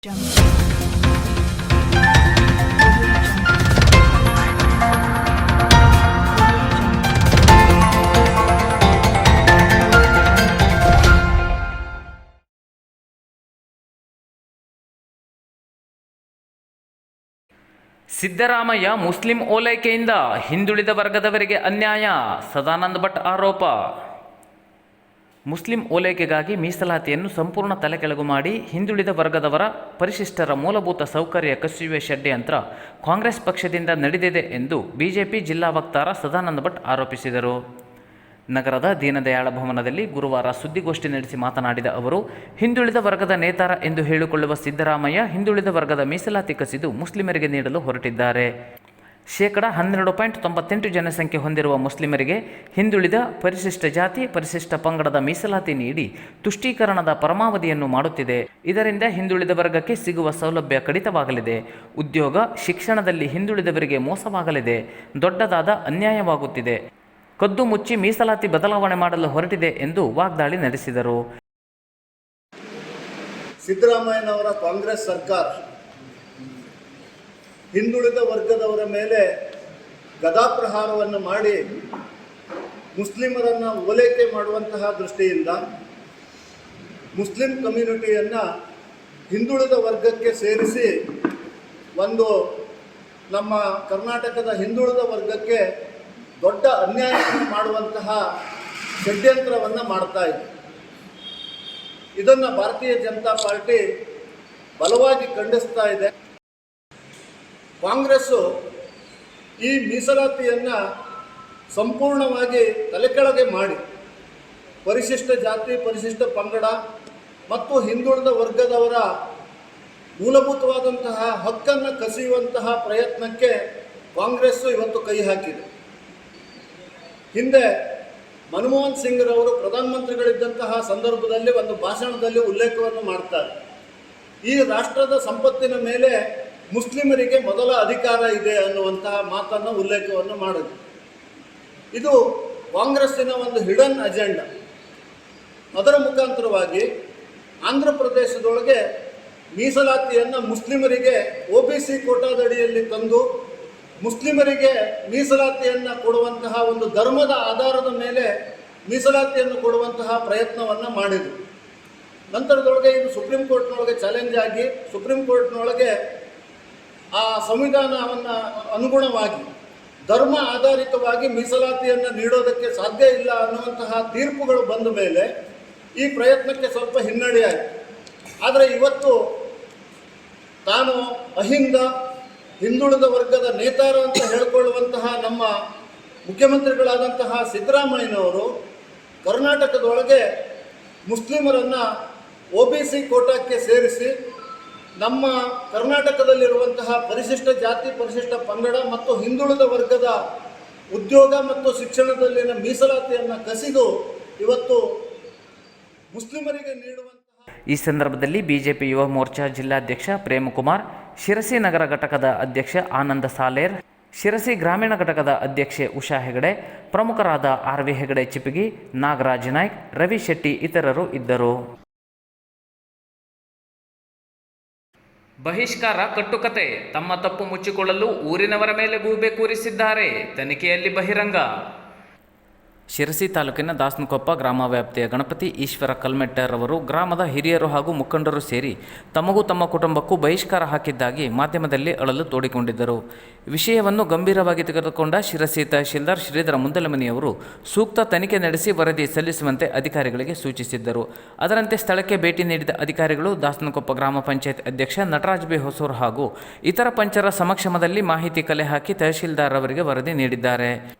Siddaramaiah Muslim ಓಲೈಕೆಯಿಂದ ಹಿಂದುಳಿದ ವರ್ಗದವರಿಗೆ ಅನ್ಯಾಯ, ಸದಾನಂದ ಭಟ್ ಆರೋಪ. ಮುಸ್ಲಿಂ ಓಲೈಕೆಗಾಗಿ ಮೀಸಲಾತಿಯನ್ನು ಸಂಪೂರ್ಣ ತಲೆಕೆಳಗು ಮಾಡಿ ಹಿಂದುಳಿದ ವರ್ಗದವರ ಪರಿಶಿಷ್ಟರ ಮೂಲಭೂತ ಸೌಕರ್ಯ ಕಸಿಯುವ ಷಡ್ಯಂತ್ರ ಕಾಂಗ್ರೆಸ್ ಪಕ್ಷದಿಂದ ನಡೆದಿದೆ ಎಂದು ಬಿಜೆಪಿ ಜಿಲ್ಲಾ ವಕ್ತಾರ ಸದಾನಂದ ಭಟ್ ಆರೋಪಿಸಿದರು. ನಗರದ ದೀನದಯಾಳ ಭವನದಲ್ಲಿ ಗುರುವಾರ ಸುದ್ದಿಗೋಷ್ಠಿ ನಡೆಸಿ ಮಾತನಾಡಿದ ಅವರು, ಹಿಂದುಳಿದ ವರ್ಗದ ನೇತಾರ ಎಂದು ಹೇಳಿಕೊಳ್ಳುವ ಸಿದ್ದರಾಮಯ್ಯ ಹಿಂದುಳಿದ ವರ್ಗದ ಮೀಸಲಾತಿ ಕಸಿದು ಮುಸ್ಲಿಮರಿಗೆ ನೀಡಲು ಹೊರಟಿದ್ದಾರೆ. 12.98% ಜನಸಂಖ್ಯೆ ಹೊಂದಿರುವ ಮುಸ್ಲಿಮರಿಗೆ ಹಿಂದುಳಿದ ಪರಿಶಿಷ್ಟ ಜಾತಿ ಪರಿಶಿಷ್ಟ ಪಂಗಡದ ಮೀಸಲಾತಿ ನೀಡಿ ತುಷ್ಟೀಕರಣದ ಪರಮಾವಧಿಯನ್ನು ಮಾಡುತ್ತಿದೆ. ಇದರಿಂದ ಹಿಂದುಳಿದ ವರ್ಗಕ್ಕೆ ಸಿಗುವ ಸೌಲಭ್ಯ ಕಡಿತವಾಗಲಿದೆ. ಉದ್ಯೋಗ ಶಿಕ್ಷಣದಲ್ಲಿ ಹಿಂದುಳಿದವರಿಗೆ ಮೋಸವಾಗಲಿದೆ. ದೊಡ್ಡದಾದ ಅನ್ಯಾಯವಾಗುತ್ತಿದೆ. ಕದ್ದು ಮುಚ್ಚಿ ಮೀಸಲಾತಿ ಬದಲಾವಣೆ ಮಾಡಲು ಹೊರಟಿದೆ ಎಂದು ವಾಗ್ದಾಳಿ ನಡೆಸಿದರು. ಸಿದ್ದರಾಮಯ್ಯನವರ ಕಾಂಗ್ರೆಸ್ ಸರ್ಕಾರ ಹಿಂದುಳಿದ ವರ್ಗದವರ ಮೇಲೆ ಗದಾಪ್ರಹಾರವನ್ನು ಮಾಡಿ ಮುಸ್ಲಿಮರನ್ನು ಓಲೈಕೆ ಮಾಡುವಂತಹ ದೃಷ್ಟಿಯಿಂದ ಮುಸ್ಲಿಂ ಕಮ್ಯುನಿಟಿಯನ್ನು ಹಿಂದುಳಿದ ವರ್ಗಕ್ಕೆ ಸೇರಿಸಿ ಒಂದು ನಮ್ಮ ಕರ್ನಾಟಕದ ಹಿಂದುಳಿದ ವರ್ಗಕ್ಕೆ ದೊಡ್ಡ ಅನ್ಯಾಯವನ್ನು ಮಾಡುವಂತಹ ಷಡ್ಯಂತ್ರವನ್ನು ಮಾಡ್ತಾ ಇದೆ. ಇದನ್ನು ಭಾರತೀಯ ಜನತಾ ಪಾರ್ಟಿ ಬಲವಾಗಿ ಖಂಡಿಸ್ತಾ ಇದೆ. ಕಾಂಗ್ರೆಸ್ಸು ಈ ಮೀಸಲಾತಿಯನ್ನು ಸಂಪೂರ್ಣವಾಗಿ ತಲೆಕೆಳಗೆ ಮಾಡಿ ಪರಿಶಿಷ್ಟ ಜಾತಿ ಪರಿಶಿಷ್ಟ ಪಂಗಡ ಮತ್ತು ಹಿಂದುಳಿದ ವರ್ಗದವರ ಮೂಲಭೂತವಾದಂತಹ ಹಕ್ಕನ್ನು ಕಸಿಯುವಂತಹ ಪ್ರಯತ್ನಕ್ಕೆ ಕಾಂಗ್ರೆಸ್ಸು ಇವತ್ತು ಕೈ ಹಾಕಿದೆ. ಹಿಂದೆ ಮನಮೋಹನ್ ಸಿಂಗ್ರವರು ಪ್ರಧಾನಮಂತ್ರಿಗಳಿದ್ದಂತಹ ಸಂದರ್ಭದಲ್ಲಿ ಒಂದು ಭಾಷಣದಲ್ಲಿ ಉಲ್ಲೇಖವನ್ನು ಮಾಡ್ತಾರೆ. ಈ ರಾಷ್ಟ್ರದ ಸಂಪತ್ತಿನ ಮೇಲೆ ಮುಸ್ಲಿಮರಿಗೆ ಮೊದಲ ಅಧಿಕಾರ ಇದೆ ಅನ್ನುವಂತಹ ಮಾತನ್ನು ಉಲ್ಲೇಖವನ್ನು ಮಾಡಿದೆ. ಇದು ಕಾಂಗ್ರೆಸ್ಸಿನ ಒಂದು ಹಿಡನ್ ಅಜೆಂಡಾ. ಅದರ ಮುಖಾಂತರವಾಗಿ ಆಂಧ್ರ ಪ್ರದೇಶದೊಳಗೆ ಮೀಸಲಾತಿಯನ್ನು ಮುಸ್ಲಿಮರಿಗೆ OBC ಕೋಟಾದಡಿಯಲ್ಲಿ ತಂದು ಮುಸ್ಲಿಮರಿಗೆ ಮೀಸಲಾತಿಯನ್ನು ಕೊಡುವಂತಹ ಒಂದು ಧರ್ಮದ ಆಧಾರದ ಮೇಲೆ ಮೀಸಲಾತಿಯನ್ನು ಕೊಡುವಂತಹ ಪ್ರಯತ್ನವನ್ನು ಮಾಡಿದರು. ನಂತರದೊಳಗೆ ಇದು ಸುಪ್ರೀಂ ಕೋರ್ಟ್ನೊಳಗೆ ಚಾಲೆಂಜ್ ಆಗಿ ಸುಪ್ರೀಂ ಕೋರ್ಟ್ನೊಳಗೆ ಆ ಸಂವಿಧಾನವನ್ನು ಅನುಗುಣವಾಗಿ ಧರ್ಮ ಆಧಾರಿತವಾಗಿ ಮೀಸಲಾತಿಯನ್ನು ನೀಡೋದಕ್ಕೆ ಸಾಧ್ಯ ಇಲ್ಲ ಅನ್ನುವಂತಹ ತೀರ್ಪುಗಳು ಬಂದ ಮೇಲೆ ಈ ಪ್ರಯತ್ನಕ್ಕೆ ಸ್ವಲ್ಪ ಹಿನ್ನಡೆಯಾಯಿತು. ಆದರೆ ಇವತ್ತು ತಾನು ಅಹಿಂದ ಹಿಂದುಳಿದ ವರ್ಗದ ನೇತಾರ ಅಂತ ಹೇಳಿಕೊಳ್ಳುವಂತಹ ನಮ್ಮ ಮುಖ್ಯಮಂತ್ರಿಗಳಾದಂತಹ ಸಿದ್ದರಾಮಯ್ಯನವರು ಕರ್ನಾಟಕದೊಳಗೆ ಮುಸ್ಲಿಮರನ್ನು OBC ಕೋಟಾಕ್ಕೆ ಸೇರಿಸಿ ನಮ್ಮ ಕರ್ನಾಟಕದಲ್ಲಿರುವಂತಹ ಪರಿಶಿಷ್ಟ ಜಾತಿ ಪರಿಶಿಷ್ಟ ಪಂಗಡ ಮತ್ತು ಹಿಂದುಳಿದ ವರ್ಗದ ಉದ್ಯೋಗ ಮತ್ತು ಶಿಕ್ಷಣದಲ್ಲಿನ ಮೀಸಲಾತಿಯನ್ನು ಕಸಿದು ಇವತ್ತು ಮುಸ್ಲಿಮರಿಗೆ ನೀಡುವಂತಹ. ಈ ಸಂದರ್ಭದಲ್ಲಿ ಬಿಜೆಪಿ ಯುವ ಮೋರ್ಚಾ ಜಿಲ್ಲಾಧ್ಯಕ್ಷ ಪ್ರೇಮಕುಮಾರ್, ಶಿರಸಿ ನಗರ ಘಟಕದ ಅಧ್ಯಕ್ಷ ಆನಂದ ಸಾಲೇರ್, ಶಿರಸಿ ಗ್ರಾಮೀಣ ಘಟಕದ ಅಧ್ಯಕ್ಷೆ ಉಷಾ ಹೆಗಡೆ, ಪ್ರಮುಖರಾದ RV ಹೆಗಡೆ ಚಿಪಗಿ, ನಾಗರಾಜ್ ನಾಯ್ಕ್, ರವಿ ಶೆಟ್ಟಿ ಇತರರು ಇದ್ದರು. ಬಹಿಷ್ಕಾರ ಕಟ್ಟುಕತೆ, ತಮ್ಮ ತಪ್ಪು ಮುಚ್ಚಿಕೊಳ್ಳಲು ಊರಿನವರ ಮೇಲೆ ಗೂಬೆ ಕೂರಿಸಿದ್ದಾರೆ, ತನಿಖೆಯಲ್ಲಿ ಬಹಿರಂಗ. ಶಿರಸಿ ತಾಲೂಕಿನ ದಾಸನಕೊಪ್ಪ ಗ್ರಾಮ ವ್ಯಾಪ್ತಿಯ ಗಣಪತಿ ಈಶ್ವರ ಕಲ್ಮೆಟ್ಟರ್ ಅವರು ಗ್ರಾಮದ ಹಿರಿಯರು ಹಾಗೂ ಮುಖಂಡರು ಸೇರಿ ತಮಗೂ ತಮ್ಮ ಕುಟುಂಬಕ್ಕೂ ಬಹಿಷ್ಕಾರ ಹಾಕಿದ್ದಾಗಿ ಮಾಧ್ಯಮದಲ್ಲಿ ಅಳಲು ತೋಡಿಕೊಂಡಿದ್ದರು. ವಿಷಯವನ್ನು ಗಂಭೀರವಾಗಿ ತೆಗೆದುಕೊಂಡ ಶಿರಸಿ ತಹಶೀಲ್ದಾರ್ ಶ್ರೀಧರ ಮುಂದಲಮನಿಯವರು ಸೂಕ್ತ ತನಿಖೆ ನಡೆಸಿ ವರದಿ ಸಲ್ಲಿಸುವಂತೆ ಅಧಿಕಾರಿಗಳಿಗೆ ಸೂಚಿಸಿದ್ದರು. ಅದರಂತೆ ಸ್ಥಳಕ್ಕೆ ಭೇಟಿ ನೀಡಿದ ಅಧಿಕಾರಿಗಳು ದಾಸನಕೊಪ್ಪ ಗ್ರಾಮ ಪಂಚಾಯತ್ ಅಧ್ಯಕ್ಷ ನಟರಾಜ್ ಬಿ ಹೊಸೂರ್ ಹಾಗೂ ಇತರ ಪಂಚರ ಸಮಕ್ಷಮದಲ್ಲಿ ಮಾಹಿತಿ ಕಲೆ ಹಾಕಿ ತಹಶೀಲ್ದಾರ್ ಅವರಿಗೆ ವರದಿ ನೀಡಿದ್ದಾರೆ.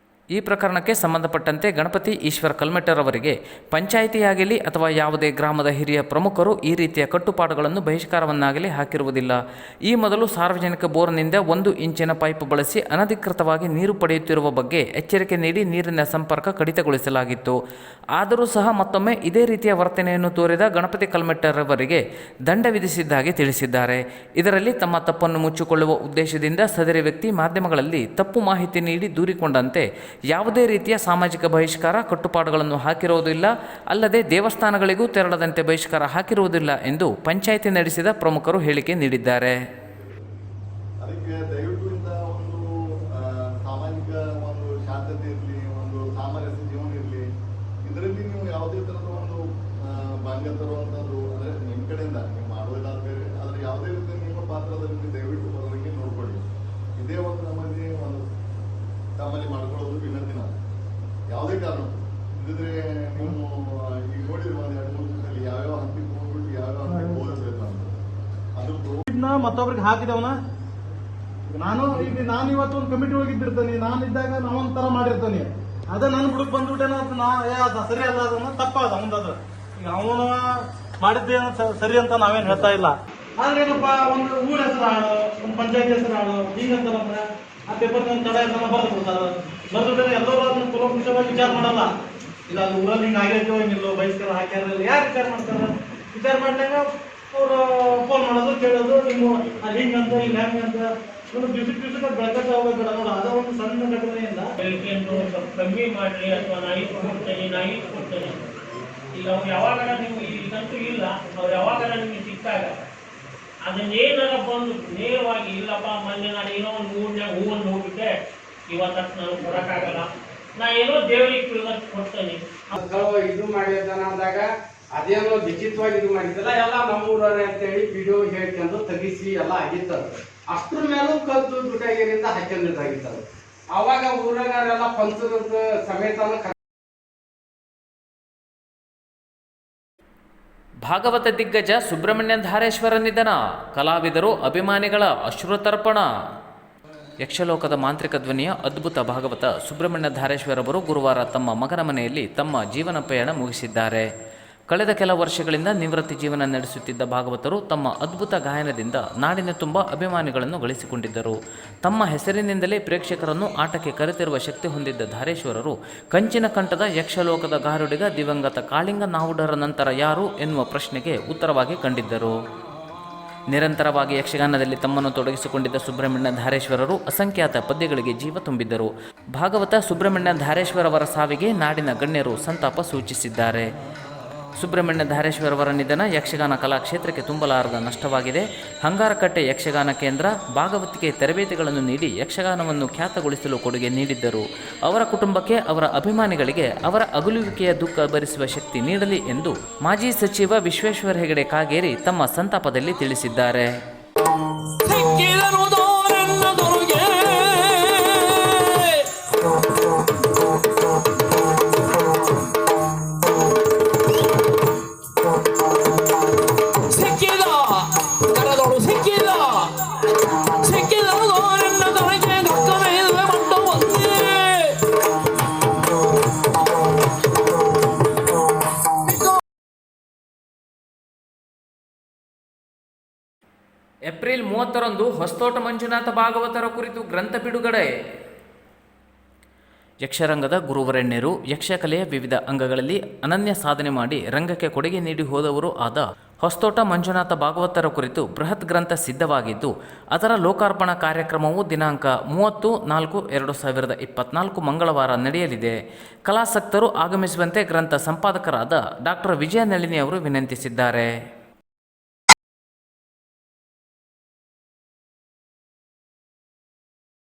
ಈ ಪ್ರಕರಣಕ್ಕೆ ಸಂಬಂಧಪಟ್ಟಂತೆ ಗಣಪತಿ ಈಶ್ವರ ಕಲ್ಮೆಟ್ಟರ್ ಅವರಿಗೆ ಪಂಚಾಯಿತಿಯಾಗಲಿ ಅಥವಾ ಯಾವುದೇ ಗ್ರಾಮದ ಹಿರಿಯ ಪ್ರಮುಖರು ಈ ರೀತಿಯ ಕಟ್ಟುಪಾಡುಗಳನ್ನು ಬಹಿಷ್ಕಾರವನ್ನಾಗಲಿ ಹಾಕಿರುವುದಿಲ್ಲ. ಈ ಮೊದಲು ಸಾರ್ವಜನಿಕ ಬೋರ್ನಿಂದ 1 ಇಂಚಿನ ಪೈಪ್ ಬಳಸಿ ಅನಧಿಕೃತವಾಗಿ ನೀರು ಪಡೆಯುತ್ತಿರುವ ಬಗ್ಗೆ ಎಚ್ಚರಿಕೆ ನೀಡಿ ನೀರಿನ ಸಂಪರ್ಕ ಕಡಿತಗೊಳಿಸಲಾಗಿತ್ತು. ಆದರೂ ಸಹ ಮತ್ತೊಮ್ಮೆ ಇದೇ ರೀತಿಯ ವರ್ತನೆಯನ್ನು ತೋರಿದ ಗಣಪತಿ ಕಲ್ಮೆಟ್ಟರ್ ಅವರಿಗೆ ದಂಡ ವಿಧಿಸಿದ್ದಾಗಿ ತಿಳಿಸಿದ್ದಾರೆ. ಇದರಲ್ಲಿ ತಮ್ಮ ತಪ್ಪನ್ನು ಮುಚ್ಚಿಕೊಳ್ಳುವ ಉದ್ದೇಶದಿಂದ ಸದರಿ ವ್ಯಕ್ತಿ ಮಾಧ್ಯಮಗಳಲ್ಲಿ ತಪ್ಪು ಮಾಹಿತಿ ನೀಡಿ ದೂರಿಕೊಂಡಂತೆ ಯಾವುದೇ ರೀತಿಯ ಸಾಮಾಜಿಕ ಬಹಿಷ್ಕಾರ ಕಟ್ಟುಪಾಡುಗಳನ್ನು ಹಾಕಿರುವುದಿಲ್ಲ, ಅಲ್ಲದೆ ದೇವಸ್ಥಾನಗಳಿಗೂ ತೆರಳದಂತೆ ಬಹಿಷ್ಕಾರ ಹಾಕಿರುವುದಿಲ್ಲ ಎಂದು ಪಂಚಾಯಿತಿ ನಡೆಸಿದ ಪ್ರಮುಖರು ಹೇಳಿಕೆ ನೀಡಿದ್ದಾರೆ. ಅದಕ್ಕೆ ದಯವಿಟ್ಟು ಇಂಥ ಒಂದು ಸಾಮಾಜಿಕ ಒಂದು ಶಾಂತತೆ ಇರಲಿ, ಒಂದು ಸಾಮರಸ್ಯ ಜೀವನ ಇರಲಿ, ಇದರಲ್ಲಿ ನೀವು ಯಾವುದೇ ಥರದ ಒಂದು ಭಂಗ ತರುವಂಥದ್ದು ಅಂದರೆ ನಿಮ್ಮ ಕಡೆಯಿಂದ ನೀವು ಮಾಡುವುದಾದ ಬೇರೆ, ಆದರೆ ಯಾವುದೇ ರೀತಿ ನಿಮ್ಮ ಪಾತ್ರದಲ್ಲಿ ದಯವಿಟ್ಟು ಬರೋದಕ್ಕೆ ನೋಡ್ಕೊಳ್ಳಿ. ಇದೇ ಒಂದು ತಮ್ಮಲ್ಲಿ ಮಾಡ್ಕೊಳ್ಳೋದು ವಿನಂತಿ. ನಾವು ಯಾವುದೇ ಕಾರಣ ಇಲ್ಲದ್ರೆ ನೀವು ಈಗ ನೋಡಿರುವ ಒಂದು 2-3 ದಿವಸದಲ್ಲಿ ಯಾವ್ಯಾವ ಹಂತಕ್ಕೆ ಹೋಗ್ಬಿಟ್ಟು ಯಾವ್ಯಾವ ಹಂತಕ್ಕೆ ಹೋಲಿಸ್ಬೇಕು ಅಂತ ಅದ್ರದ್ದು ಮತ್ತೊಬ್ರಿಗೆ ಹಾಕಿದವನ ನಾನು ಇವತ್ತು ಒಂದು ಕಮಿಟಿ ಹೋಗಿದ್ದಿರ್ತಾನೆ, ನಾನು ಇದ್ದಾಗ ನಾವೊಂಥರ ಮಾಡಿರ್ತಾನೆ, ಅದ ನನ್ನ ಬುಡಕ್ ಬಂದ್ಬಿಟ್ಟೇನ ಸರಿ ಅಲ್ಲ, ಅದನ್ನ ತಪ್ಪದ ಅವಂದದು. ಈಗ ಅವನು ಮಾಡಿದ್ದೇನು ಸರಿ ಅಂತ ನಾವೇನು ಹೇಳ್ತಾ ಇಲ್ಲ. ಆದ್ರೆ ಏನಪ್ಪ, ಒಂದು ಊರ ಹೆಸರು ಹಾಳು, ಒಂದು ಪಂಚಾಯತ್ ಹೆಸರು ಹಾಳು ಹಿಂಗಂತಾರಂದ್ರೆ ಆ ಪೇಪರ್ ತಡ ಎಲ್ಲ ಬರೆದು ಬಿಡ್ತಾರೆ. ಬರೆದ್ಬಿಟ್ಟರೆ ಎಲ್ಲರೂ ಅದನ್ನ ಕುಲಂಕುಷವಾಗಿ ವಿಚಾರ ಮಾಡಲ್ಲ. ಇಲ್ಲ ಅದು ಊರಲ್ಲಿ ಹಿಂಗೆ ಆಗೈತೋ ಏನಿಲ್ಲೋ, ಬಹಿಷ್ಕಾರ ಹಾಕ್ಯಾರ, ಯಾರು ವಿಚಾರ ಮಾಡ್ತಾರೆ? ವಿಚಾರ ಮಾಡಿದಾಗ ಅವರು ಫೋನ್ ಮಾಡೋದು, ಕೇಳೋದು, ನಿಮ್ಮ ಅಲ್ಲಿ ಹಿಂಗಂತ ಇಲ್ಲಿ ಹೆಂಗಂತ ಒಂದು ದಿವಸಕ್ಕೆ ಬೆಳಕಕ್ಕೆ ಹೋಗ್ಬೇಕಲ್ಲ ನೋಡ. ಅದ ಒಂದು ಸಣ್ಣ ಘಟನೆಯಿಂದ ಸ್ವಲ್ಪ ಕಮ್ಮಿ ಮಾಡಲಿ, ಅಥವಾ ನಾ ಇದು ಕೊಡ್ತೇನೆ ಈಗ ಅವ್ರು ಯಾವಾಗಾರ ನೀವು ಈಗಂತೂ ಇಲ್ಲ, ಅವ್ರು ಯಾವಾಗಾರ ನಿಮಗೆ ಸಿಕ್ಕಾಗ ಅದನ್ನೇನಾರ ಬಂದು ನೇರವಾಗಿ ಇಲ್ಲಪ್ಪ ಮೊನ್ನೆ ನಾನು ಏನೋ ಒಂದು ಊರಿನಾಗ ಹೂವನ್ನು ಹೋಗ್ಬಿಟ್ಟೆ, ಇವತ್ತು ನಾನು ಕೊಡೋಕ್ಕಾಗಲ್ಲ, ನಾ ಏನೋ ದೇವರಿಗೆ ಕೊಡ್ತೇನೆ ಇದು ಮಾಡಿದ್ದಾನ ಅಂದಾಗ ಅದೇನೋ ಲಿಖಿತವಾಗಿ ಇದು ಮಾಡಿದ್ದಲ್ಲ, ಎಲ್ಲ ನಮ್ಮೂರವ್ರೆ ಅಂತೇಳಿ ವಿಡಿಯೋ ಹೇಳ್ಕೊಂಡು ತೆಗಿಸಿ ಎಲ್ಲ ಆಗಿತ್ತದ. ಅಷ್ಟ್ರ ಮೇಲೂ ಕದ್ದು ದುಡ್ಡಾಗಿರಿಂದ ಹಾಕೊಂಡಿದ್ದಾಗಿತ್ತದು. ಅವಾಗ ಊರವರೆಲ್ಲ ಪಂಚದ ಸಮೇತ ಭಾಗವತ ದಿಗ್ಗಜ ಸುಬ್ರಹ್ಮಣ್ಯ ಧಾರೇಶ್ವರ ನಿಧನ, ಕಲಾವಿದರು ಅಭಿಮಾನಿಗಳ ಅಶ್ರುತರ್ಪಣ. ಯಕ್ಷಲೋಕದ ಮಾಂತ್ರಿಕ ಧ್ವನಿಯ ಅದ್ಭುತ ಭಾಗವತ ಸುಬ್ರಹ್ಮಣ್ಯ ಧಾರೇಶ್ವರವರು ಗುರುವಾರ ತಮ್ಮ ಮಗನ ಮನೆಯಲ್ಲಿ ತಮ್ಮ ಜೀವನ ಪಯಣ ಮುಗಿಸಿದ್ದಾರೆ. ಕಳೆದ ಕೆಲ ವರ್ಷಗಳಿಂದ ನಿವೃತ್ತಿ ಜೀವನ ನಡೆಸುತ್ತಿದ್ದ ಭಾಗವತರು ತಮ್ಮ ಅದ್ಭುತ ಗಾಯನದಿಂದ ನಾಡಿನ ತುಂಬ ಅಭಿಮಾನಿಗಳನ್ನು ಗಳಿಸಿಕೊಂಡಿದ್ದರು. ತಮ್ಮ ಹೆಸರಿನಿಂದಲೇ ಪ್ರೇಕ್ಷಕರನ್ನು ಆಟಕ್ಕೆ ಕರೆತಿರುವ ಶಕ್ತಿ ಹೊಂದಿದ್ದ ಧಾರೇಶ್ವರರು ಕಂಚಿನ ಕಂಠದ ಯಕ್ಷಲೋಕದ ಗಾರುಡಿಗ ದಿವಂಗತ ಕಾಳಿಂಗ ನಾವುಡರ ನಂತರ ಯಾರು ಎನ್ನುವ ಪ್ರಶ್ನೆಗೆ ಉತ್ತರವಾಗಿ ಕಂಡಿದ್ದರು. ನಿರಂತರವಾಗಿ ಯಕ್ಷಗಾನದಲ್ಲಿ ತಮ್ಮನ್ನು ತೊಡಗಿಸಿಕೊಂಡಿದ್ದ ಸುಬ್ರಹ್ಮಣ್ಯ ಧಾರೇಶ್ವರರು ಅಸಂಖ್ಯಾತ ಪದ್ಯಗಳಿಗೆ ಜೀವ ತುಂಬಿದ್ದರು. ಭಾಗವತ ಸುಬ್ರಹ್ಮಣ್ಯ ಧಾರೇಶ್ವರವರ ಸಾವಿಗೆ ನಾಡಿನ ಗಣ್ಯರು ಸಂತಾಪ ಸೂಚಿಸಿದ್ದಾರೆ. ಸುಬ್ರಹ್ಮಣ್ಯ ಧಾರೇಶ್ವರವರ ನಿಧನ ಯಕ್ಷಗಾನ ಕಲಾಕ್ಷೇತ್ರಕ್ಕೆ ತುಂಬಲಾರದ ನಷ್ಟವಾಗಿದೆ. ಹಂಗಾರಕಟ್ಟೆ ಯಕ್ಷಗಾನ ಕೇಂದ್ರ ಭಾಗವತಿಗೆ ತರಬೇತಿಗಳನ್ನು ನೀಡಿ ಯಕ್ಷಗಾನವನ್ನು ಖ್ಯಾತಗೊಳಿಸಲು ಕೊಡುಗೆ ನೀಡಿದ್ದರು. ಅವರ ಕುಟುಂಬಕ್ಕೆ, ಅವರ ಅಭಿಮಾನಿಗಳಿಗೆ ಅವರ ಅಗಲುವಿಕೆಯ ದುಃಖ ಭರಿಸುವ ಶಕ್ತಿ ನೀಡಲಿ ಎಂದು ಮಾಜಿ ಸಚಿವ ವಿಶ್ವೇಶ್ವರ ಹೆಗಡೆ ಕಾಗೇರಿ ತಮ್ಮ ಸಂತಾಪದಲ್ಲಿ ತಿಳಿಸಿದ್ದಾರೆ. ಏಪ್ರಿಲ್ 30ರಂದು ಹೊಸತೋಟ ಮಂಜುನಾಥ ಭಾಗವತರ ಕುರಿತು ಗ್ರಂಥ ಬಿಡುಗಡೆ. ಯಕ್ಷರಂಗದ ಗುರುವರೆಣ್ಯರು ಯಕ್ಷಕಲೆಯ ವಿವಿಧ ಅಂಗಗಳಲ್ಲಿ ಅನನ್ಯ ಸಾಧನೆ ಮಾಡಿ ರಂಗಕ್ಕೆ ಕೊಡುಗೆ ನೀಡಿ ಹೋದವರು ಆದ ಹೊಸತೋಟ ಮಂಜುನಾಥ ಭಾಗವತರ ಕುರಿತು ಬೃಹತ್ ಗ್ರಂಥ ಸಿದ್ಧವಾಗಿದ್ದು, ಅದರ ಲೋಕಾರ್ಪಣಾ ಕಾರ್ಯಕ್ರಮವು ದಿನಾಂಕ 30/4/2024 ಮಂಗಳವಾರ ನಡೆಯಲಿದೆ. ಕಲಾಸಕ್ತರು ಆಗಮಿಸುವಂತೆ ಗ್ರಂಥ ಸಂಪಾದಕರಾದ ಡಾಕ್ಟರ್ ವಿಜಯ ನಳಿನಿ ಅವರು ವಿನಂತಿಸಿದ್ದಾರೆ.